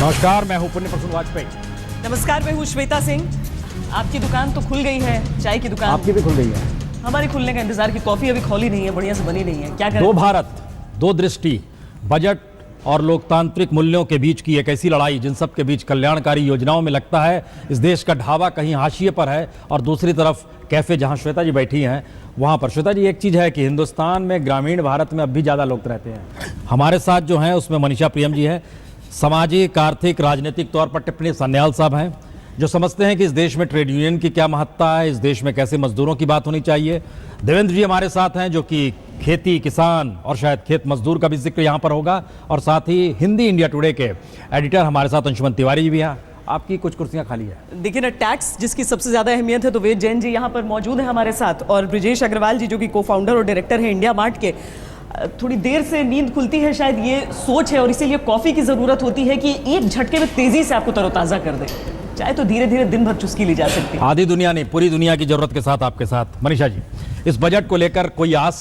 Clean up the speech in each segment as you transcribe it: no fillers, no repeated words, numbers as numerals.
नमस्कार, मैं हूं पुण्य प्रसून वाजपेयी। नमस्कार, मैं हूं श्वेता सिंह। आपकी दुकान तो खुल गई है, चाय की दुकान आपकी भी खुल गई है। हमारी खुलने का इंतजार की कॉफी अभी खोली नहीं है, बढ़िया से बनी नहीं है। क्या करें? दो भारत, दो दृष्टि, बजट और लोकतांत्रिक मूल्यों के बीच की एक ऐसी लड़ाई जिन सब के बीच कल्याणकारी योजनाओं में लगता है इस देश का ढाबा कहीं हाशिए पर है और दूसरी तरफ कैफे जहां श्वेता जी बैठी हैं वहां पर। श्वेता जी, एक चीज़ है कि हिंदुस्तान में ग्रामीण भारत में अब भी ज़्यादा लोग रहते हैं। हमारे साथ जो हैं उसमें मनीषा प्रियम जी हैं, सामाजिक आर्थिक राजनीतिक तौर पर टिप्पणी सन्याल साहब हैं जो समझते हैं कि इस देश में ट्रेड यूनियन की क्या महत्ता है, इस देश में कैसे मजदूरों की बात होनी चाहिए। देवेंद्र जी हमारे साथ हैं जो कि खेती किसान और शायद खेत मजदूर का भी जिक्र यहाँ पर होगा, और साथ ही हिंदी इंडिया टुडे के एडिटर हमारे साथ अंशुमन तिवारी जी भी हैं। आपकी कुछ कुर्सियां खाली है। देखिए ना, टैक्स जिसकी सबसे ज्यादा अहमियत है तो वेद जैन जी यहाँ पर मौजूद है हमारे साथ, और ब्रिजेश अग्रवाल जी जो कि को फाउंडर और डायरेक्टर है इंडिया मार्ट के। थोड़ी देर से नींद खुलती है, शायद ये सोच है, और इसीलिए कॉफी की जरूरत होती है कि एक झटके में तेजी से आपको तरोताजा कर दे। चाहे तो धीरे धीरे दिन भर चुस्की ली जा सकती है। आधी दुनिया नहीं, पूरी दुनिया की जरूरत के साथ आपके साथ मनीषा जी, इस बजट को लेकर कोई आस,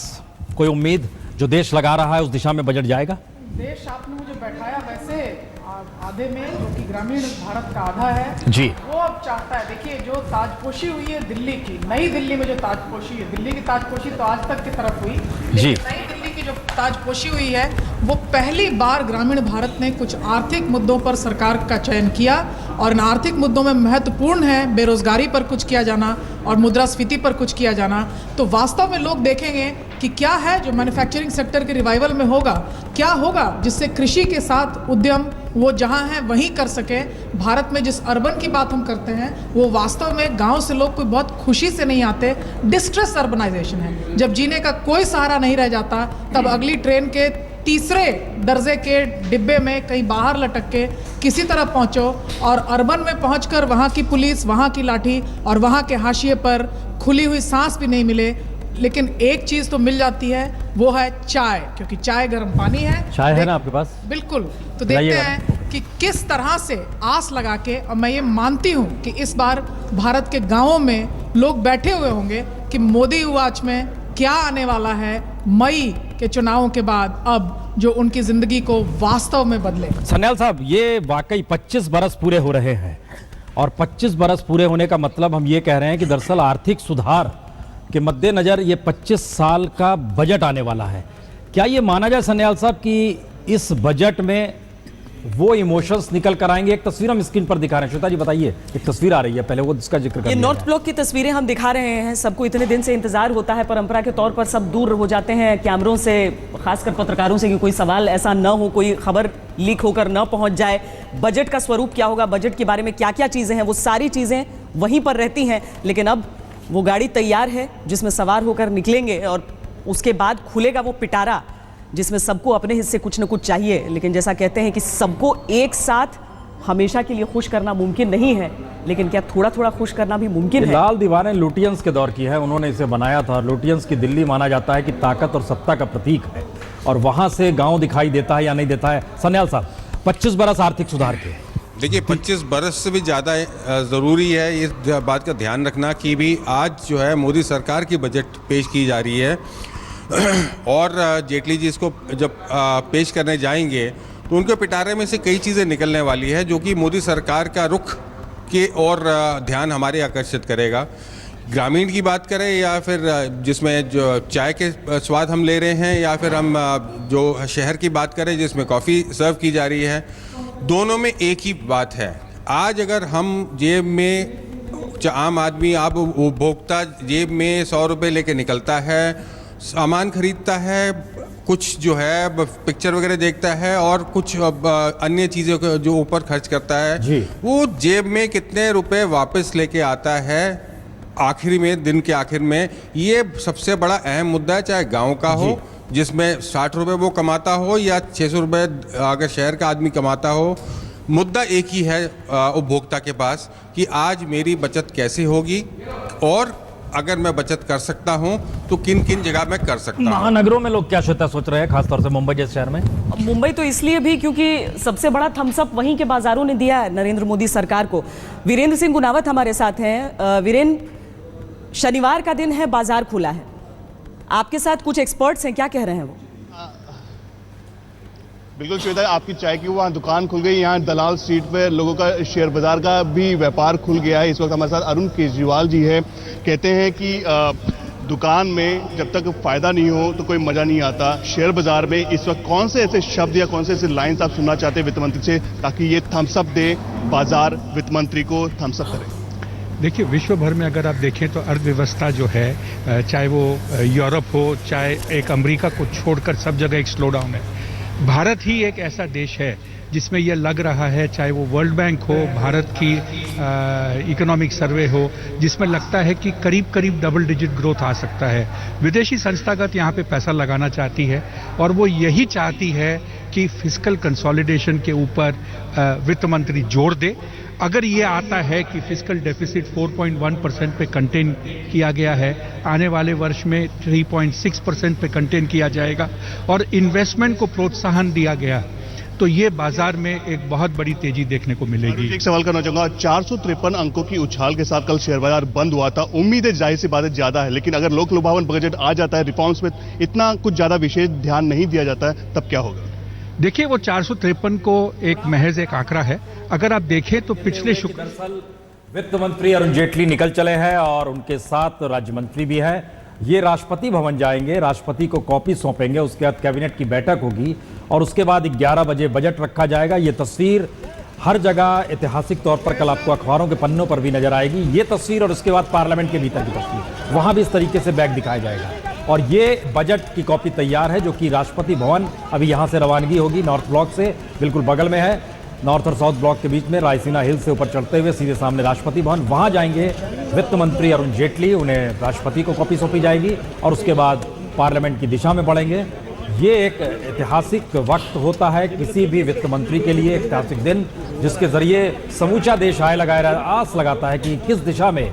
कोई उम्मीद जो देश लगा रहा है उस दिशा में बजट जाएगा? देश आपने मुझे बैठाया वैसे आधे में, जो कि ग्रामीण भारत का आधा है जी, वो अब चाहता है। देखिए, जो ताजपोशी हुई है दिल्ली की, नई दिल्ली में जो ताजपोशी है, दिल्ली की ताजपोशी तो आज तक की तरफ हुई, जी, नई दिल्ली की जो ताजपोशी हुई है वो पहली बार ग्रामीण भारत ने कुछ आर्थिक मुद्दों पर सरकार का चयन किया, और इन आर्थिक मुद्दों में महत्वपूर्ण है बेरोजगारी पर कुछ किया जाना और मुद्रास्फीति पर कुछ किया जाना। तो वास्तव में लोग देखेंगे कि क्या है जो मैन्युफैक्चरिंग सेक्टर के रिवाइवल में होगा, क्या होगा जिससे कृषि के साथ उद्यम वो जहां है वहीं कर सके। भारत में जिस अर्बन की बात हम करते हैं वो वास्तव में गांव से लोग कोई बहुत खुशी से नहीं आते, डिस्ट्रेस अर्बनाइजेशन है। जब जीने का कोई सहारा नहीं रह जाता तब अगली ट्रेन के तीसरे दर्जे के डिब्बे में कहीं बाहर लटक के किसी तरह पहुंचो, और अर्बन में पहुंचकर वहां की पुलिस, वहां की लाठी और वहां के हाशिए पर खुली हुई सांस भी नहीं मिले। लेकिन एक चीज़ तो मिल जाती है, वो है चाय, क्योंकि चाय गर्म पानी है। चाय है ना आपके पास? बिल्कुल। तो देखते हैं कि किस तरह से आस लगा के, और मैं ये मानती हूँ कि इस बार भारत के गाँवों में लोग बैठे हुए होंगे कि मोदी वॉच में क्या आने वाला है मई के चुनावों के बाद, अब जो उनकी जिंदगी को वास्तव में बदले। सन्याल साहब, ये वाकई 25 बरस पूरे हो रहे हैं, और 25 बरस पूरे होने का मतलब हम ये कह रहे हैं कि दरअसल आर्थिक सुधार के मद्देनजर ये 25 साल का बजट आने वाला है। क्या ये माना जाए सन्याल साहब कि इस बजट में वो इमोशंस निकल कर आएंगे? एक तस्वीर हम स्क्रीन पर दिखा रहे हैं, श्वेता जी बताइए, एक तस्वीर आ रही है, पहले वो जिसका जिक्र कर ये नॉर्थ ब्लॉक की तस्वीरें हम दिखा रहे हैं। सबको इतने दिन से इंतजार होता है, परंपरा के तौर पर सब दूर हो जाते हैं कैमरों से, खासकर पत्रकारों से, कि कोई सवाल ऐसा न हो, कोई खबर लीक होकर न पहुंच जाए। बजट का स्वरूप क्या होगा, बजट के बारे में क्या क्या चीजें हैं, वो सारी चीजें वहीं पर रहती हैं। लेकिन अब वो गाड़ी तैयार है जिसमें सवार होकर निकलेंगे, और उसके बाद खुलेगा वो पिटारा जिसमें सबको अपने हिस्से कुछ न कुछ चाहिए। लेकिन जैसा कहते हैं कि सबको एक साथ हमेशा के लिए खुश करना मुमकिन नहीं है, लेकिन क्या थोड़ा थोड़ा खुश करना भी मुमकिन है? लाल दीवारें लुटियंस के दौर की है, उन्होंने इसे बनाया था। लुटियंस की दिल्ली माना जाता है कि ताकत और सत्ता का प्रतीक है, और वहां से गांव दिखाई देता है या नहीं देता है। सन्याल साहब, 25 बरस आर्थिक सुधार के, देखिए 25 बरस से भी ज़्यादा ज़रूरी है इस बात का ध्यान रखना कि भी आज जो है मोदी सरकार की बजट पेश की जा रही है, और जेटली जी इसको जब पेश करने जाएंगे तो उनके पिटारे में से कई चीज़ें निकलने वाली है जो कि मोदी सरकार का रुख के और ध्यान हमारे आकर्षित करेगा। ग्रामीण की बात करें या फिर जिसमें जो चाय के स्वाद हम ले रहे हैं, या फिर हम जो शहर की बात करें जिसमें कॉफ़ी सर्व की जा रही है, दोनों में एक ही बात है। आज अगर हम जेब में, आम आदमी, आप उपभोक्ता जेब में 100 रुपये लेके निकलता है, सामान खरीदता है, कुछ जो है पिक्चर वगैरह देखता है, और कुछ अन्य चीज़ों जो ऊपर खर्च करता है, वो जेब में कितने रुपए वापस लेके आता है आखिरी में, दिन के आखिर में, ये सबसे बड़ा अहम मुद्दा है। चाहे गांव का हो जिसमें 60 रुपये वो कमाता हो, या 600 रुपये अगर शहर का आदमी कमाता हो, मुद्दा एक ही है उपभोक्ता के पास कि आज मेरी बचत कैसे होगी, और अगर मैं बचत कर सकता हूं तो किन किन जगह मैं कर सकता हूं। महानगरों में लोग क्या सोच रहे हैं, खासतौर से मुंबई जैसे शहर में? मुंबई तो इसलिए भी क्योंकि सबसे बड़ा थम्सअप वहीं के बाजारों ने दिया है नरेंद्र मोदी सरकार को। वीरेंद्र सिंह गुनावत हमारे साथ हैं। वीरेंद्र, शनिवार का दिन है, बाजार खुला है, आपके साथ कुछ एक्सपर्ट्स हैं, क्या कह रहे हैं वो? बिल्कुल श्वेता, आपकी चाय की वहाँ दुकान खुल गई, यहाँ दलाल स्ट्रीट पे लोगों का शेयर बाजार का भी व्यापार खुल गया है। इस वक्त हमारे साथ अरुण केजरीवाल जी है। कहते हैं कि दुकान में जब तक फायदा नहीं हो तो कोई मजा नहीं आता। शेयर बाजार में इस वक्त कौन से ऐसे शब्द या कौन से ऐसे लाइंस आप सुनना चाहते हैं वित्त मंत्री से, ताकि ये थम्सअप दे बाजार वित्त मंत्री को थम्सअप करे? देखिए, विश्व भर में अगर आप देखें तो अर्थव्यवस्था जो है, चाहे वो यूरोप हो, चाहे एक अमेरिका को छोड़कर सब जगह एक स्लो डाउन है। भारत ही एक ऐसा देश है जिसमें यह लग रहा है, चाहे वो वर्ल्ड बैंक हो, भारत की इकोनॉमिक सर्वे हो, जिसमें लगता है कि करीब करीब डबल डिजिट ग्रोथ आ सकता है। विदेशी संस्थागत यहाँ पे पैसा लगाना चाहती है और वो यही चाहती है कि फिस्कल कंसोलिडेशन के ऊपर वित्त मंत्री जोर दे। अगर ये आता है कि फिस्कल डेफिसिट 4.1% पे कंटेन किया गया है, आने वाले वर्ष में 3.6% पे कंटेन किया जाएगा और इन्वेस्टमेंट को प्रोत्साहन दिया गया, तो ये बाजार में एक बहुत बड़ी तेजी देखने को मिलेगी। एक सवाल करना चाहूंगा, 453 अंकों की उछाल के साथ कल शेयर बाजार बंद हुआ था। उम्मीद है जाहिर सी बात है ज्यादा है, लेकिन अगर लोक लुभावन बजट आ जाता है, रिफॉर्म्स में इतना कुछ ज्यादा विशेष ध्यान नहीं दिया जाता है, तब क्या होगा? देखिए, वो 453 को एक महज एक आंकड़ा है। अगर आप देखें तो पिछले दरअसल वित्त मंत्री अरुण जेटली निकल चले हैं और उनके साथ राज्य मंत्री भी है। ये राष्ट्रपति भवन जाएंगे, राष्ट्रपति को कॉपी सौंपेंगे, उसके बाद कैबिनेट की बैठक होगी और उसके बाद 11 बजे बजट रखा जाएगा। ये तस्वीर हर जगह ऐतिहासिक तौर पर कल आपको अखबारों के पन्नों पर भी नजर आएगी, ये तस्वीर। और उसके बाद पार्लियामेंट के भीतर की तस्वीर, वहां भी इस तरीके से बैग दिखाया जाएगा। और ये बजट की कॉपी तैयार है, जो कि राष्ट्रपति भवन अभी यहाँ से रवानगी होगी, नॉर्थ ब्लॉक से बिल्कुल बगल में है, नॉर्थ और साउथ ब्लॉक के बीच में रायसीना हिल से ऊपर चढ़ते हुए सीधे सामने राष्ट्रपति भवन। वहाँ जाएंगे वित्त मंत्री अरुण जेटली, उन्हें राष्ट्रपति को कॉपी सौंपी जाएगी और उसके बाद पार्लियामेंट की दिशा में बढ़ेंगे। ये एक ऐतिहासिक वक्त होता है किसी भी वित्त मंत्री के लिए, ऐतिहासिक दिन, जिसके जरिए समूचा देश आस लगाता है कि किस दिशा में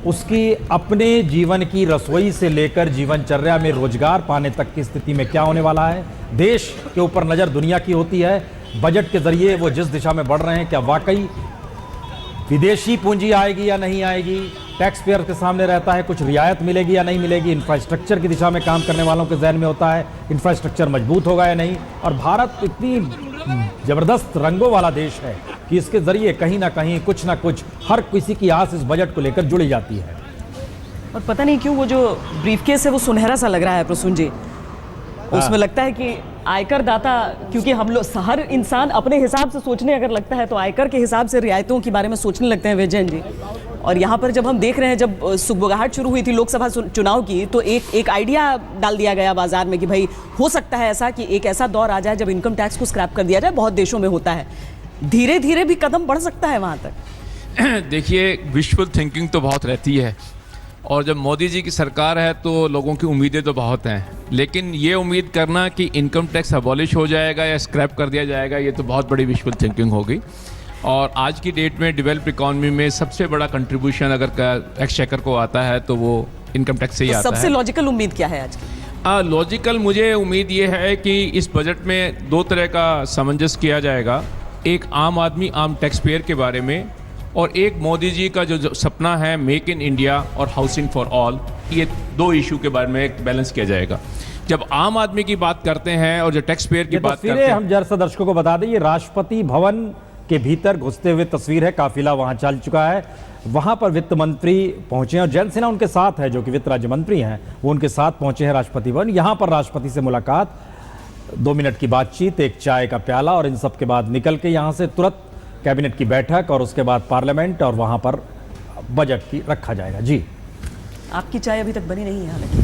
उसकी अपने जीवन की रसोई से लेकर जीवनचर्या में रोजगार पाने तक की स्थिति में क्या होने वाला है। देश के ऊपर नज़र दुनिया की होती है। बजट के जरिए वो जिस दिशा में बढ़ रहे हैं, क्या वाकई विदेशी पूंजी आएगी या नहीं आएगी, टैक्स पेयर के सामने रहता है, कुछ रियायत मिलेगी या नहीं मिलेगी, इंफ्रास्ट्रक्चर की दिशा में काम करने वालों के जहन में होता है इंफ्रास्ट्रक्चर मजबूत होगा या नहीं। और भारत इतनी जबरदस्त रंगों वाला देश है कि इसके जरिए कहीं ना कहीं कुछ ना कुछ हर किसी की आस इस बजट को लेकर जुड़ी जाती है। और पता नहीं क्यों वो जो ब्रीफकेस है वो सुनहरा सा लग रहा है प्रसून जी, उसमें लगता है कि आयकर दाता, क्योंकि हम लोग हर इंसान अपने हिसाब से सोचने अगर लगता है तो आयकर के हिसाब से रियायतों के बारे में सोचने लगते हैं विजयन जी। और यहाँ पर जब हम देख रहे हैं, जब सुगबुगाहट शुरू हुई थी लोकसभा चुनाव की, तो एक आइडिया डाल दिया गया बाजार में कि भाई हो सकता है ऐसा कि एक ऐसा दौर आ जाए जब इनकम टैक्स को स्क्रैप कर दिया जाए। बहुत देशों में होता है, धीरे धीरे भी कदम बढ़ सकता है वहाँ तक। देखिए, विजुअल थिंकिंग तो बहुत रहती है और जब मोदी जी की सरकार है तो लोगों की उम्मीदें तो बहुत हैं, लेकिन ये उम्मीद करना कि इनकम टैक्स अबॉलिश हो जाएगा या स्क्रैप कर दिया जाएगा, ये तो बहुत बड़ी विजुअल थिंकिंग होगी। और आज की डेट में डेवलप्ड इकॉनमी में सबसे बड़ा कंट्रीब्यूशन अगर एक्सचेकर को आता है तो वो इनकम टैक्स से ही आता है। सबसे लॉजिकल उम्मीद क्या है आज की? लॉजिकल मुझे उम्मीद ये है कि इस बजट में दो तरह का सामंजस्य किया जाएगा, एक आम आदमी, आम टैक्स पेयर के बारे में, और एक मोदी जी का जो सपना है मेक इन इंडिया और हाउसिंग फॉर ऑल, ये दो इशू के बारे में एक बैलेंस किया जाएगा। जब आम आदमी की बात करते हैं और जो टैक्स पेयर की बात करते हैं, हम जरा दर्शकों को बता दें, ये राष्ट्रपति भवन के भीतर घुसते हुए तस्वीर है, काफिला वहां चल चुका है, वहां पर वित्त मंत्री पहुंचे हैं और जयंत सिन्हा उनके साथ है, जो कि वित्त राज्य मंत्री हैं, वो उनके साथ पहुंचे हैं राष्ट्रपति भवन। यहां पर राष्ट्रपति से मुलाकात, 2 मिनट की बातचीत, एक चाय का प्याला और इन सब के बाद निकल के यहां से तुरंत कैबिनेट की बैठक और उसके बाद पार्लियामेंट और वहां पर बजट की रखा जाएगा। जी, आपकी चाय अभी तक बनी नहीं है हालांकि।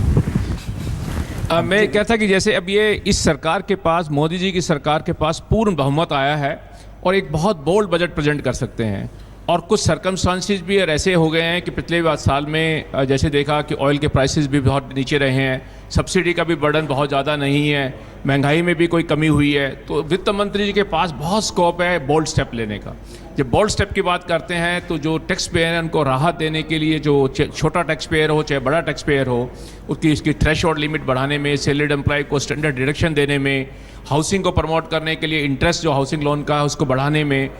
मैं कहता कि जैसे अब ये इस सरकार के पास, मोदी जी की सरकार के पास पूर्ण बहुमत आया है और एक बहुत बोल्ड बजट प्रेजेंट कर सकते हैं। और कुछ सर्कमस्टांसेस भी ऐसे हो गए हैं कि पिछले साल में जैसे देखा कि ऑयल के प्राइसेस भी बहुत नीचे रहे हैं, सब्सिडी का भी बर्डन बहुत ज़्यादा नहीं है, महंगाई में भी कोई कमी हुई है, तो वित्त मंत्री जी के पास बहुत स्कोप है बोल्ड स्टेप लेने का। जब बोल्ड स्टेप की बात करते हैं तो जो टैक्स पेयर है उनको राहत देने के लिए, जो छोटा टैक्स पेयर हो चाहे बड़ा टैक्स पेयर हो, उसकी थ्रेशोल्ड लिमिट बढ़ाने में, सैलरीड एम्प्लॉय को स्टैंडर्ड डिडक्शन देने में, हाउसिंग को प्रमोट करने के लिए इंटरेस्ट जो हाउसिंग लोन का है उसको बढ़ाने में,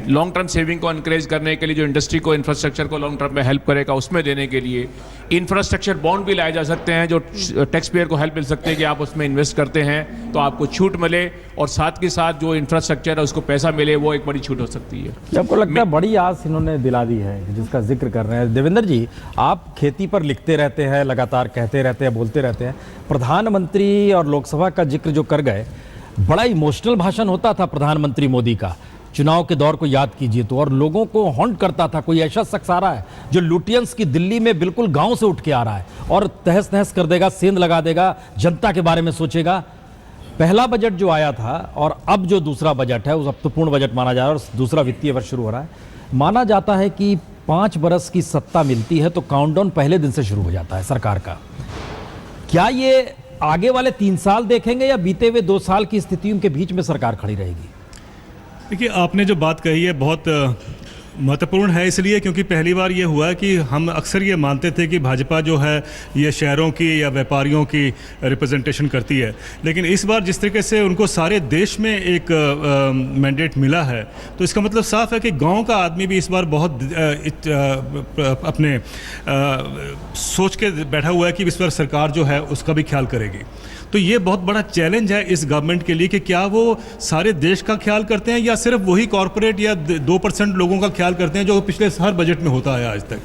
लॉन्ग टर्म सेविंग को इनक्रेज करने के लिए, जो इंडस्ट्री को इंफ्रास्ट्रक्चर को लॉन्ग टर्म में हेल्प करेगा उसमें देने के लिए, इंफ्रास्ट्रक्चर बॉन्ड भी लाए जा सकते हैं जो टैक्स टैक्स पेयर को हेल्प मिल सकती है कि आप उसमें इन्वेस्ट करते हैं तो आपको छूट मिले, और साथ के साथ जो इंफ्रास्ट्रक्चर है उसको पैसा मिले, वो एक बड़ी छूट हो सकती है। आपको लगता है बड़ी आस इन्होंने दिला दी है जिसका जिक्र कर रहे हैं? देवेंद्र जी, आप खेती पर लिखते रहते हैं, लगातार कहते रहते हैं, बोलते रहते हैं, प्रधानमंत्री और लोकसभा का जिक्र जो कर गए, बड़ा इमोशनल भाषण होता था प्रधानमंत्री मोदी का। चुनाव के दौर को याद कीजिए तो, और लोगों को हॉन्ट करता था। कोई ऐसा शख्स आ रहा है जो लुटियंस की दिल्ली में बिल्कुल गांव से उठ के आ रहा है और तहस नहस कर देगा, सेंध लगा देगा, जनता के बारे में सोचेगा। पहला बजट जो आया था और अब जो दूसरा बजट है, उस अब तो पूर्ण बजट माना जा रहा है और दूसरा वित्तीय वर्ष शुरू हो रहा है। माना जाता है कि 5 बरस की सत्ता मिलती है तो काउंटडाउन पहले दिन से शुरू हो जाता है सरकार का। क्या ये आगे वाले 3 साल देखेंगे या बीते हुए 2 साल की स्थितियों के बीच में सरकार खड़ी रहेगी? देखिए, आपने जो बात कही है बहुत महत्वपूर्ण है, इसलिए क्योंकि पहली बार ये हुआ कि हम अक्सर ये मानते थे कि भाजपा जो है ये शहरों की या व्यापारियों की रिप्रेजेंटेशन करती है, लेकिन इस बार जिस तरीके से उनको सारे देश में एक मैंडेट मिला है, तो इसका मतलब साफ है कि गांव का आदमी भी इस बार बहुत अपने सोच के बैठा हुआ है कि इस बार सरकार जो है उसका भी ख्याल करेगी। तो ये बहुत बड़ा चैलेंज है इस गवर्नमेंट के लिए कि क्या वो सारे देश का ख्याल करते हैं या सिर्फ वही कॉरपोरेट या 2% लोगों का ख्याल करते हैं जो पिछले हर बजट में होता है आज तक।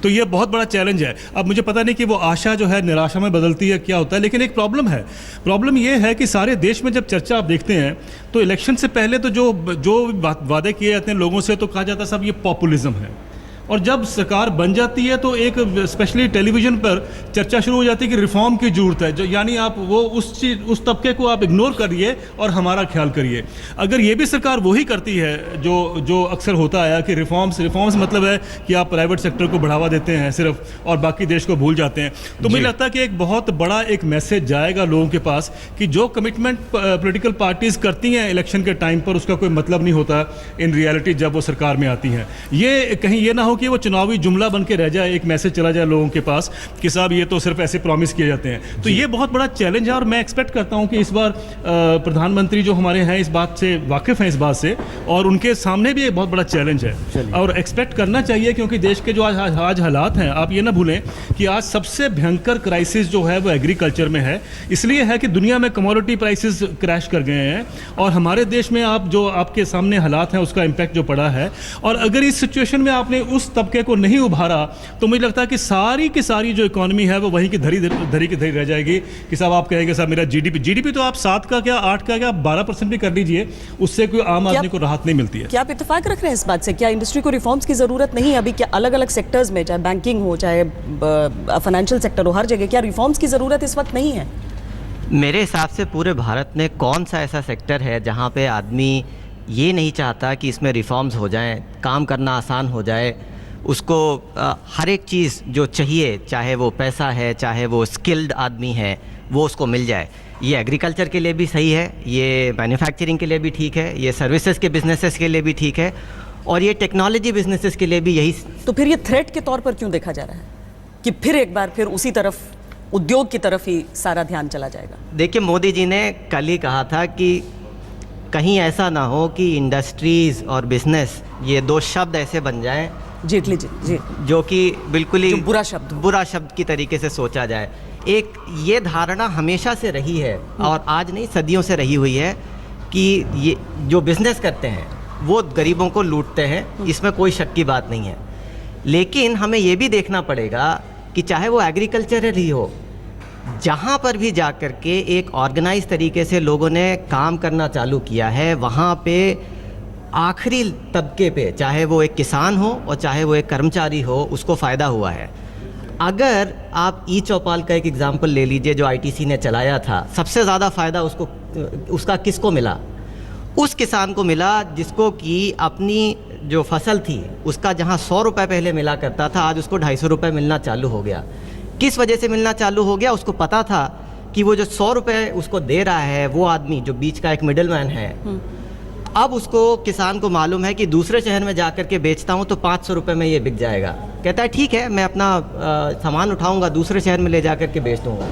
तो ये बहुत बड़ा चैलेंज है। अब मुझे पता नहीं कि वो आशा जो है निराशा में बदलती है, क्या होता है, लेकिन एक प्रॉब्लम है। प्रॉब्लम ये है कि सारे देश में जब चर्चा आप देखते हैं तो इलेक्शन से पहले तो जो वादे किए जाते हैं लोगों से, तो कहा जाता है सब ये पॉपुलिज्म है, और जब सरकार बन जाती है तो एक स्पेशली टेलीविज़न पर चर्चा शुरू हो जाती है कि रिफॉर्म की जरूरत है, जो यानी आप वो उस तबके को आप इग्नोर करिए और हमारा ख्याल करिए। अगर ये भी सरकार वही करती है जो अक्सर होता है कि रिफॉर्म्स मतलब है कि आप प्राइवेट सेक्टर को बढ़ावा देते हैं सिर्फ और बाकी देश को भूल जाते हैं, तो मुझे लगता है कि एक बहुत बड़ा एक मैसेज जाएगा लोगों के पास कि जो कमिटमेंट पॉलिटिकल पार्टीज करती हैं इलेक्शन के टाइम पर, उसका कोई मतलब नहीं होता इन रियलिटी जब वो सरकार में आती हैं। ये कहीं ये ना हो कि वो चुनावी जुमला बन के रह जाए, एक मैसेज चला जाए लोगों के पास कि साहब ये तो सिर्फ ऐसे प्रॉमिस किए जाते हैं। तो ये बहुत बड़ा चैलेंज है और मैं एक्सपेक्ट करता हूं कि इस बार प्रधानमंत्री जो हमारे हैं इस बात से वाकिफ हैं, इस बात से, और उनके सामने भी एक बहुत बड़ा चैलेंज है और एक्सपेक्ट करना चाहिए, क्योंकि देश के जो आज हालात हैं, आप ये ना भूलें कि आज सबसे भयंकर क्राइसिस जो है वो एग्रीकल्चर में है। इसलिए है कि दुनिया में कमोडिटी प्राइसेस क्रैश कर गए हैं और हमारे देश में आप जो आपके सामने हालात हैं उसका इम्पैक्ट जो पड़ा है, और अगर इस सिचुएशन में आपने उस तबके को नहीं उभारा तो मुझे लगता है कि सारी की सारी जो इकोनॉमी है वो वहीं की धरी की धरी रह जाएगी कि साहब आप कहेंगे साहब मेरा जीडीपी तो आप 7 का क्या 8 का क्या 12% भी कर लीजिए, उससे कोई आम आदमी को राहत नहीं मिलती है। क्या आप इत्तेफाक रख रहे हैं इस बात से? क्या इंडस्ट्री को रिफॉर्म्स की जरूरत नहीं है अभी? क्या अलग अलग सेक्टर्स में, चाहे बैंकिंग हो चाहे फाइनेंशियल सेक्टर हो, हर जगह क्या रिफॉर्म्स की जरूरत इस वक्त नहीं है? मेरे हिसाब से पूरे भारत में कौन सा ऐसा सेक्टर है जहाँ पे आदमी ये नहीं चाहता कि इसमें रिफॉर्म्स हो जाएं, काम करना आसान हो जाए, उसको हर एक चीज़ जो चाहिए, चाहे वो पैसा है, चाहे वो स्किल्ड आदमी है, वो उसको मिल जाए। ये एग्रीकल्चर के लिए भी सही है, ये मैन्युफैक्चरिंग के लिए भी ठीक है, ये सर्विसेज के बिजनेसेस के लिए भी ठीक है, और ये टेक्नोलॉजी बिजनेसेस के लिए भी यही। तो फिर ये थ्रेट के तौर पर क्यों देखा जा रहा है कि फिर एक बार फिर उसी तरफ, उद्योग की तरफ ही सारा ध्यान चला जाएगा? देखिए, मोदी जी ने कल ही कहा था कि कहीं ऐसा ना हो कि इंडस्ट्रीज़ और बिजनेस ये 2 शब्द ऐसे बन जाएं जेटली जी जो कि बिल्कुल ही बुरा शब्द की तरीके से सोचा जाए। एक ये धारणा हमेशा से रही है और आज नहीं, सदियों से रही हुई है कि ये जो बिजनेस करते हैं वो गरीबों को लूटते हैं, इसमें कोई शक की बात नहीं है। लेकिन हमें ये भी देखना पड़ेगा कि चाहे वो एग्रीकल्चर ही हो, जहाँ पर भी जा कर के एक ऑर्गेनाइज तरीके से लोगों ने काम करना चालू किया है, वहाँ पे आखिरी तबके पे, चाहे वो एक किसान हो और चाहे वो एक कर्मचारी हो, उसको फ़ायदा हुआ है। अगर आप ई चौपाल का एक एग्ज़ाम्पल ले लीजिए जो आईटीसी ने चलाया था, सबसे ज़्यादा फ़ायदा उसका किसको मिला? उस किसान को मिला जिसको कि अपनी जो फसल थी उसका जहाँ 100 रुपये पहले मिला करता था, आज उसको 250 रुपये मिलना चालू हो गया। किस वजह से मिलना चालू हो गया? उसको पता था कि वो जो 100 रुपये उसको दे रहा है वो आदमी जो बीच का एक मिडिल मैन है, अब उसको किसान को मालूम है कि दूसरे शहर में जाकर के बेचता हूँ तो 500 रुपये में ये बिक जाएगा। कहता है ठीक है, मैं अपना सामान उठाऊँगा दूसरे शहर में ले जा कर के बेच दूँगा।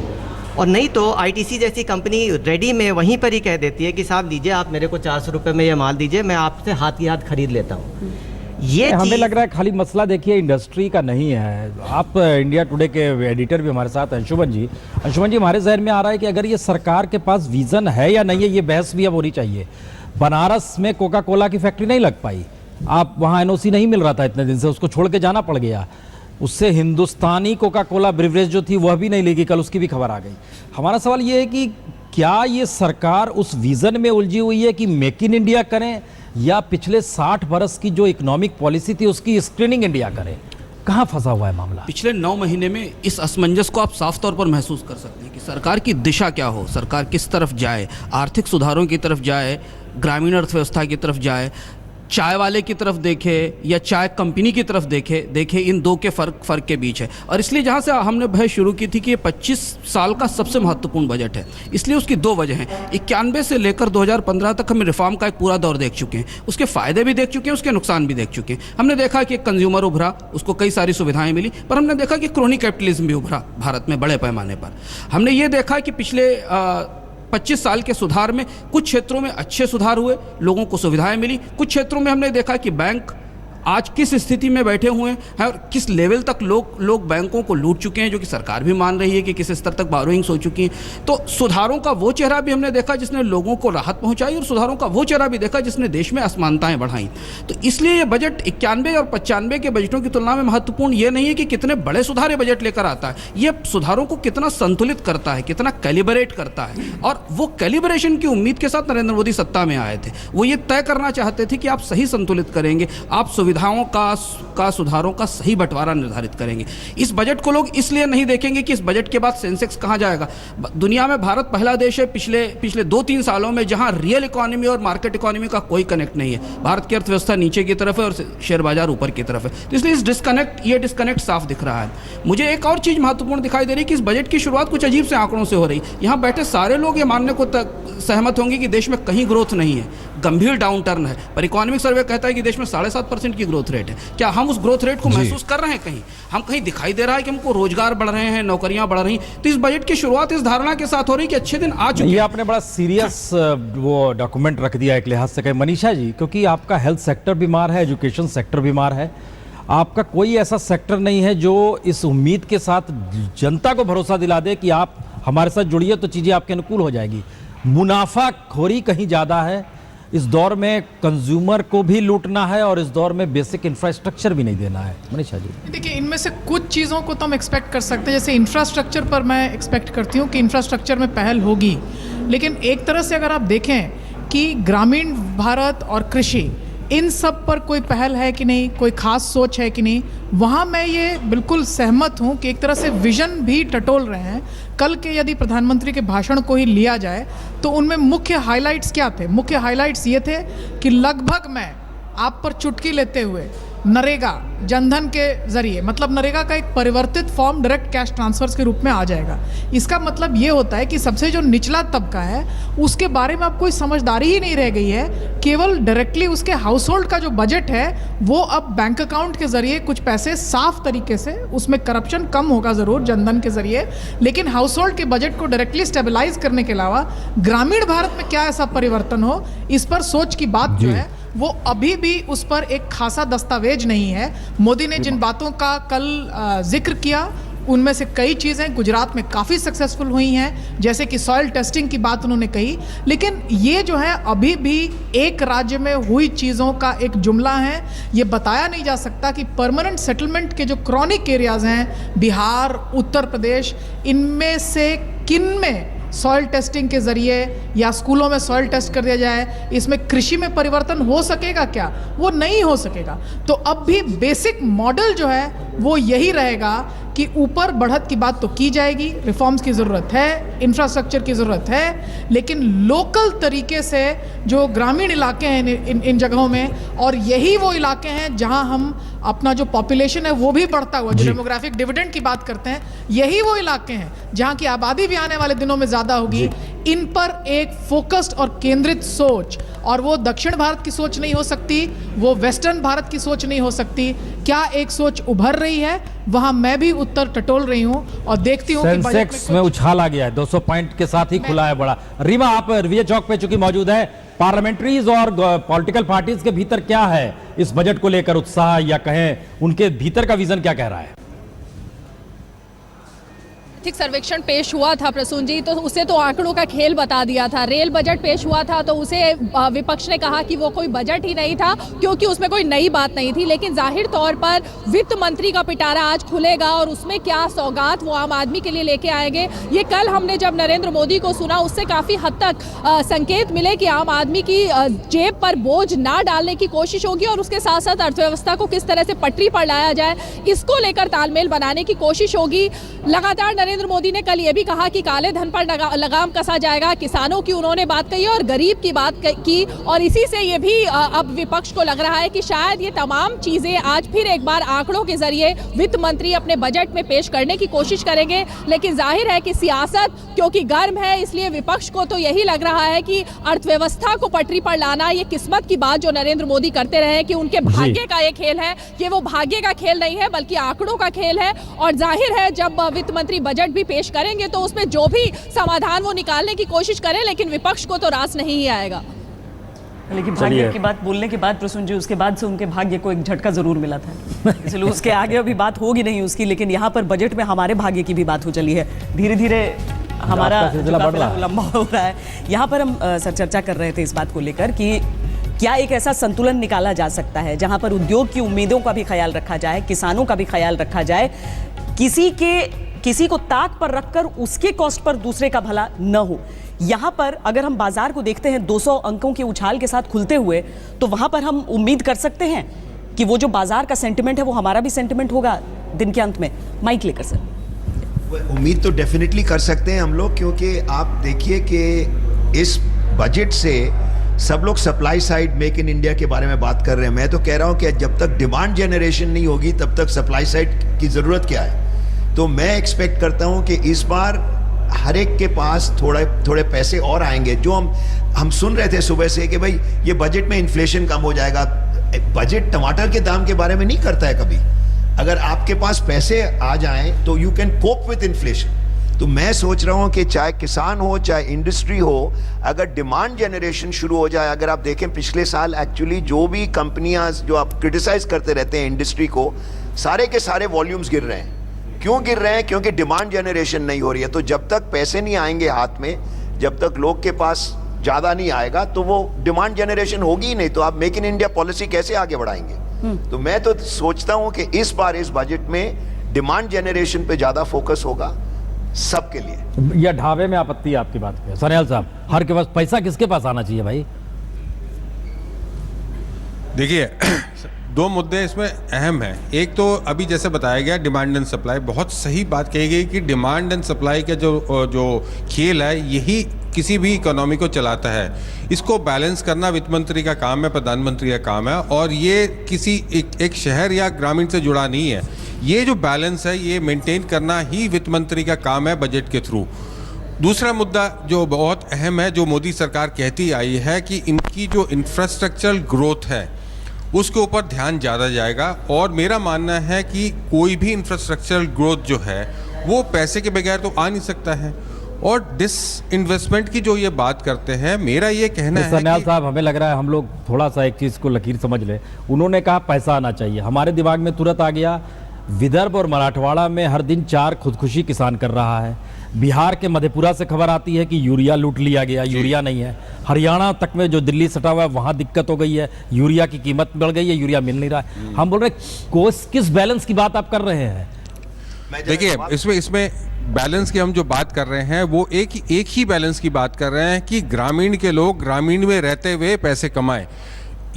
और नहीं तो आईटीसी जैसी कंपनी रेडी में वहीं पर ही कह देती है कि साहब लीजिए, आप मेरे को 400 रुपये में ये माल दीजिए, मैं आपसे हाथ ही हाथ खरीद लेता हूँ। ये हमें चीज़- लग रहा है खाली मसला देखिए इंडस्ट्री का नहीं है। आप इंडिया टुडे के एडिटर भी हमारे साथ हैं, अंशुमन जी हमारे जहन में आ रहा है कि अगर ये सरकार के पास विजन है या नहीं है, ये बहस भी अब होनी चाहिए। बनारस में कोका कोला की फैक्ट्री नहीं लग पाई, आप वहाँ एनओसी नहीं मिल रहा था इतने दिन से, उसको छोड़ के जाना पड़ गया। उससे हिंदुस्तानी कोका कोला ब्रिवरेज जो थी वह भी नहीं लेगी, कल उसकी भी खबर आ गई। हमारा सवाल ये है कि क्या ये सरकार उस विजन में उलझी हुई है कि मेक इन इंडिया करें, या पिछले 60 बरस की जो इकोनॉमिक पॉलिसी थी उसकी स्क्रीनिंग इंडिया करें? कहाँ फंसा हुआ है मामला? पिछले 9 महीने में इस असमंजस को आप साफ तौर पर महसूस कर सकते हैं कि सरकार की दिशा क्या हो, सरकार किस तरफ जाए, आर्थिक सुधारों की तरफ जाए, ग्रामीण अर्थव्यवस्था की तरफ जाए, चाय वाले की तरफ देखे या चाय कंपनी की तरफ देखे, इन दो के फर्क के बीच है। और इसलिए जहाँ से हमने बहस शुरू की थी कि ये 25 साल का सबसे महत्वपूर्ण बजट है, इसलिए उसकी 2 वजह हैं। 91 से लेकर 2015 तक हम रिफॉर्म का एक पूरा दौर देख चुके हैं, उसके फ़ायदे भी देख चुके हैं, उसके नुकसान भी देख चुके हैं। हमने देखा कि कंज्यूमर उभरा, उसको कई सारी सुविधाएं मिली, पर हमने देखा कि क्रोनी कैपिटलिज्म भी उभरा भारत में बड़े पैमाने पर। हमने ये देखा कि पिछले 25 साल के सुधार में कुछ क्षेत्रों में अच्छे सुधार हुए, लोगों को सुविधाएं मिली, कुछ क्षेत्रों में हमने देखा कि बैंक आज किस स्थिति में बैठे हुए हैं और किस लेवल तक लोग बैंकों को लूट चुके हैं, जो कि सरकार भी मान रही है कि किस स्तर तक बोरोइंग्स हो चुकी हैं। तो सुधारों का वो चेहरा भी हमने देखा जिसने लोगों को राहत पहुंचाई, और सुधारों का वो चेहरा भी देखा जिसने देश में असमानताएं बढ़ाई। तो इसलिए ये बजट 91 और 95 के बजटों की तुलना में महत्वपूर्ण ये नहीं है कि कितने बड़े सुधार ये बजट लेकर आता है, ये सुधारों को कितना संतुलित करता है, कितना कैलिब्रेट करता है। और वो कैलिब्रेशन की उम्मीद के साथ नरेंद्र मोदी सत्ता में आए थे। वो ये तय करना चाहते थे कि आप सही संतुलित करेंगे, आप सुविधाओं का सुधारों का सही बंटवारा निर्धारित करेंगे। इस बजट को लोग इसलिए नहीं देखेंगे कि इस बजट के बाद सेंसेक्स कहाँ जाएगा। दुनिया में भारत पहला देश है पिछले 2-3 सालों में जहां रियल इकोनॉमी और मार्केट इकोनॉमी का कोई कनेक्ट नहीं है। भारत की अर्थव्यवस्था नीचे की तरफ है और शेयर बाजार ऊपर की तरफ है। तो इसलिए ये डिस्कनेक्ट साफ दिख रहा है। मुझे एक और चीज़ महत्वपूर्ण दिखाई दे रही है कि इस बजट की शुरुआत कुछ अजीब से आंकड़ों से हो रही। यहाँ बैठे सारे लोग ये मानने को सहमत होंगे कि देश में कहीं ग्रोथ नहीं है, गंभीर डाउन टर्न है, पर इकोनॉमिक सर्वे कहता है कि देश में 7.5% की ग्रोथ रेट है। क्या हम उस ग्रोथ रेट को महसूस कर रहे हैं? कहीं दिखाई दे रहा है कि हमको रोजगार बढ़ रहे हैं, नौकरियां बढ़ रही हैं? तो इस बजट की शुरुआत इस धारणा के साथ हो रही है कि अच्छे दिन आ चुके हैं। ये आपने बड़ा सीरियस वो डॉक्यूमेंट रख दिया एक लिहाज से कहे मनीषा जी, क्योंकि आपका हेल्थ सेक्टर बीमार है, एजुकेशन सेक्टर बीमार है, आपका कोई ऐसा सेक्टर नहीं है जो इस उम्मीद के साथ जनता को भरोसा दिला दे कि आप हमारे साथ जुड़िए तो चीज़ें आपके अनुकूल हो जाएगी। मुनाफाखोरी कहीं ज़्यादा है। इस दौर में कंज्यूमर को भी लूटना है और इस दौर में बेसिक इंफ्रास्ट्रक्चर भी नहीं देना है। मनीषा जी देखिए, इनमें से कुछ चीज़ों को तो हम एक्सपेक्ट कर सकते हैं। जैसे इंफ्रास्ट्रक्चर पर मैं एक्सपेक्ट करती हूँ कि इंफ्रास्ट्रक्चर में पहल होगी, लेकिन एक तरह से अगर आप देखें कि ग्रामीण भारत और कृषि, इन सब पर कोई पहल है कि नहीं, कोई खास सोच है कि नहीं, वहाँ मैं ये बिल्कुल सहमत हूँ कि एक तरह से विजन भी टटोल रहे हैं। कल के यदि प्रधानमंत्री के भाषण को ही लिया जाए तो उनमें मुख्य हाइलाइट्स क्या थे? मुख्य हाइलाइट्स ये थे कि लगभग मैं आप पर चुटकी लेते हुए नरेगा, जनधन के जरिए, मतलब नरेगा का एक परिवर्तित फॉर्म डायरेक्ट कैश ट्रांसफर्स के रूप में आ जाएगा। इसका मतलब ये होता है कि सबसे जो निचला तबका है उसके बारे में अब कोई समझदारी ही नहीं रह गई है। केवल डायरेक्टली उसके हाउस होल्ड का जो बजट है वो अब बैंक अकाउंट के जरिए कुछ पैसे साफ तरीके से, उसमें करप्शन कम होगा ज़रूर जनधन के जरिए, लेकिन हाउस होल्ड के बजट को डायरेक्टली स्टेबलाइज करने के अलावा ग्रामीण भारत में क्या ऐसा परिवर्तन हो, इस पर सोच की बात जो है वो अभी भी उस पर एक खासा दस्तावेज नहीं है। मोदी ने जिन बातों का कल जिक्र किया उनमें से कई चीज़ें गुजरात में काफ़ी सक्सेसफुल हुई हैं, जैसे कि सॉइल टेस्टिंग की बात उन्होंने कही, लेकिन ये जो है अभी भी एक राज्य में हुई चीज़ों का एक जुमला है। ये बताया नहीं जा सकता कि परमानेंट सेटलमेंट के जो क्रॉनिक एरियाज़ हैं, बिहार, उत्तर प्रदेश, इनमें से किन में सॉइल टेस्टिंग के ज़रिए या स्कूलों में सॉइल टेस्ट कर दिया जाए, इसमें कृषि में परिवर्तन हो सकेगा क्या? वो नहीं हो सकेगा। तो अब भी बेसिक मॉडल जो है वो यही रहेगा कि ऊपर बढ़त की बात तो की जाएगी, रिफॉर्म्स की ज़रूरत है, इंफ्रास्ट्रक्चर की ज़रूरत है, लेकिन लोकल तरीके से जो ग्रामीण इलाके हैं इन जगहों में, और यही वो इलाके हैं जहां हम अपना जो पॉपुलेशन है वो भी बढ़ता हुआ, जो डेमोग्राफिक डिविडेंड की बात करते हैं, यही वो इलाके हैं जहां की आबादी भी आने वाले दिनों में ज़्यादा होगी। इन पर एक फोकस्ड और केंद्रित सोच, और वो दक्षिण भारत की सोच नहीं हो सकती, वो वेस्टर्न भारत की सोच नहीं हो सकती। क्या एक सोच उभर रही है? वहां मैं भी उत्तर टटोल रही हूं और देखती हूं कि बजट सेंसेक्स में उछाल आ गया है, 200 पॉइंट के साथ ही खुला है बड़ा। रीमा, आप विजय चौक पे चूंकि मौजूद है, पार्लियामेंट्रीज और पॉलिटिकल पार्टीज के भीतर क्या है इस बजट को लेकर उत्साह, या कहें उनके भीतर का विजन क्या कह रहा है? आर्थिक सर्वेक्षण पेश हुआ था प्रसून जी, तो उसे तो आंकड़ों का खेल बता दिया था। रेल बजट पेश हुआ था तो उसे विपक्ष ने कहा कि वो कोई बजट ही नहीं था क्योंकि उसमें कोई नई बात नहीं थी। लेकिन जाहिर तौर पर वित्त मंत्री का पिटारा आज खुलेगा और उसमें क्या सौगात वो आम आदमी के लिए लेके आएंगे, ये कल हमने जब नरेंद्र मोदी को सुना उससे काफ़ी हद तक संकेत मिले कि आम आदमी की जेब पर बोझ ना डालने की कोशिश होगी और उसके साथ साथ अर्थव्यवस्था को किस तरह से पटरी पर लाया जाए इसको लेकर तालमेल बनाने की कोशिश होगी। लगातार नरेंद्र मोदी ने कल ये भी कहा कि काले धन पर लगाम कसा जाएगा, किसानों की उन्होंने बात कही और गरीब की बात की, और इसी से ये भी अब विपक्ष को लग रहा है कि शायद ये तमाम चीजें आज फिर एक बार आंकड़ों के जरिए वित्त मंत्री अपने बजट में पेश करने की कोशिश करेंगे। लेकिन जाहिर है कि सियासत क्योंकि गर्म है, इसलिए विपक्ष को तो यही लग रहा है कि अर्थव्यवस्था को पटरी पर लाना ये किस्मत की बात जो नरेंद्र मोदी करते रहे कि उनके भाग्य का ये खेल है, ये वो भाग्य का खेल नहीं है बल्कि आंकड़ों का खेल है। और जाहिर है जब वित्त मंत्री बजट भी पेश करेंगे तो उसमें जो भी समाधान वो निकालने की कोशिश करें, लेकिन विपक्ष को तो रास नहीं ही आएगा। लेकिन भाग्य की बात बोलने के बाद प्रसून जी, उसके बाद से उनके भाग्य को एक झटका जरूर मिला था, इसलिए उसके आगे अभी बात होगी नहीं उसकी। लेकिन यहाँ पर बजट में हमारे भाग्य की भी बात हो चली है, धीरे धीरे हमारा लंबा हो रहा है। यहाँ पर हम सर चर्चा कर रहे थे इस बात को लेकर कि क्या एक ऐसा संतुलन निकाला जा सकता है जहाँ पर उद्योग की उम्मीदों का भी ख्याल रखा जाए, किसानों का भी ख्याल रखा जाए, किसी को ताक पर रखकर उसके कॉस्ट पर दूसरे का भला न हो। यहाँ पर अगर हम बाजार को देखते हैं 200 अंकों के उछाल के साथ खुलते हुए, तो वहाँ पर हम उम्मीद कर सकते हैं कि वो जो बाजार का सेंटिमेंट है वो हमारा भी सेंटिमेंट होगा दिन के अंत में। माइक लेकर सर। उम्मीद तो डेफिनेटली कर सकते हैं हम लोग, क्योंकि आप देखिए कि इस बजट से सब लोग supply side make in India के बारे में बात कर रहे हैं। मैं तो कह रहा हूं कि जब तक डिमांड जनरेशन नहीं होगी तब तक सप्लाई साइड की ज़रूरत क्या है। तो मैं एक्सपेक्ट करता हूं कि इस बार हर एक के पास थोड़े पैसे और आएंगे। जो हम सुन रहे थे सुबह से कि भाई ये बजट में इन्फ्लेशन कम हो जाएगा, बजट टमाटर के दाम के बारे में नहीं करता है कभी। अगर आपके पास पैसे आ जाएं तो you can cope with inflation. तो मैं सोच रहा हूं कि चाहे किसान हो चाहे इंडस्ट्री हो, अगर डिमांड जनरेशन शुरू हो जाए। अगर आप देखें पिछले साल एक्चुअली जो भी कंपनियां जो आप क्रिटिसाइज करते रहते हैं इंडस्ट्री को, सारे के सारे वॉल्यूम्स गिर रहे हैं। क्यों गिर रहे हैं? क्योंकि डिमांड जनरेशन नहीं हो रही है। तो जब तक पैसे नहीं आएंगे हाथ में, जब तक लोग के पास ज़्यादा नहीं आएगा, तो वो डिमांड जनरेशन होगी ही नहीं। तो आप मेक इन इंडिया पॉलिसी कैसे आगे बढ़ाएंगे? तो मैं तो सोचता हूं कि इस बार इस बजट में डिमांड जनरेशन पे ज़्यादा फोकस होगा सबके लिए। यह ढाबे में आपत्ति आपकी बात पे सनियाल साहब, हर के पास पैसा किसके पास आना चाहिए भाई? देखिए दो मुद्दे इसमें अहम हैं। एक तो अभी जैसे बताया गया डिमांड एंड सप्लाई, बहुत सही बात कही गई कि डिमांड एंड सप्लाई का जो खेल है यही किसी भी इकोनॉमी को चलाता है। इसको बैलेंस करना वित्त मंत्री का काम है, प्रधानमंत्री का काम है, और ये किसी एक शहर या ग्रामीण से जुड़ा नहीं है। ये जो बैलेंस है ये मेंटेन करना ही वित्त मंत्री का काम है बजट के थ्रू। दूसरा मुद्दा जो बहुत अहम है, जो मोदी सरकार कहती आई है कि इनकी जो इंफ्रास्ट्रक्चरल ग्रोथ है उसके ऊपर ध्यान ज़्यादा जाएगा। और मेरा मानना है कि कोई भी इंफ्रास्ट्रक्चरल ग्रोथ जो है वो पैसे के बगैर तो आ नहीं सकता है। और डिस इन्वेस्टमेंट की जो ये बात करते हैं, मेरा ये कहना है सनियाल साहब, हमें लग रहा है हम लोग थोड़ा सा एक चीज़ को लकीर समझ लें। उन्होंने कहा पैसा आना चाहिए, हमारे दिमाग में तुरंत आ गया विदर्भ और मराठवाड़ा में हर दिन 4 खुदकुशी किसान कर रहा है। बिहार के मधेपुरा से खबर आती है कि यूरिया लूट लिया गया, यूरिया नहीं है। हरियाणा तक में जो दिल्ली सटा हुआ है वहाँ दिक्कत हो गई है, यूरिया की कीमत बढ़ गई है, यूरिया मिल नहीं रहा है। हम बोल रहे किस बैलेंस की बात आप कर रहे हैं? देखिए इसमें बैलेंस की हम जो बात कर रहे हैं वो एक ही बैलेंस की बात कर रहे हैं कि ग्रामीण के लोग ग्रामीण में रहते हुए पैसे कमाएं।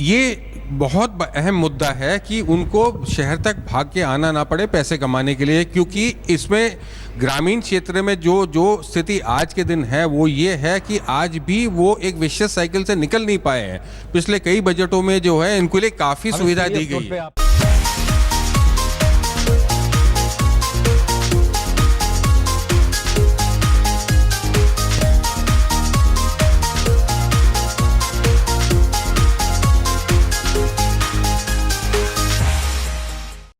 ये बहुत अहम मुद्दा है कि उनको शहर तक भाग के आना ना पड़े पैसे कमाने के लिए, क्योंकि इसमें ग्रामीण क्षेत्र में जो स्थिति आज के दिन है वो ये है कि आज भी वो एक विशेष साइकिल से निकल नहीं पाए हैं। पिछले कई बजटों में जो है इनके लिए काफ़ी सुविधा दी गई है।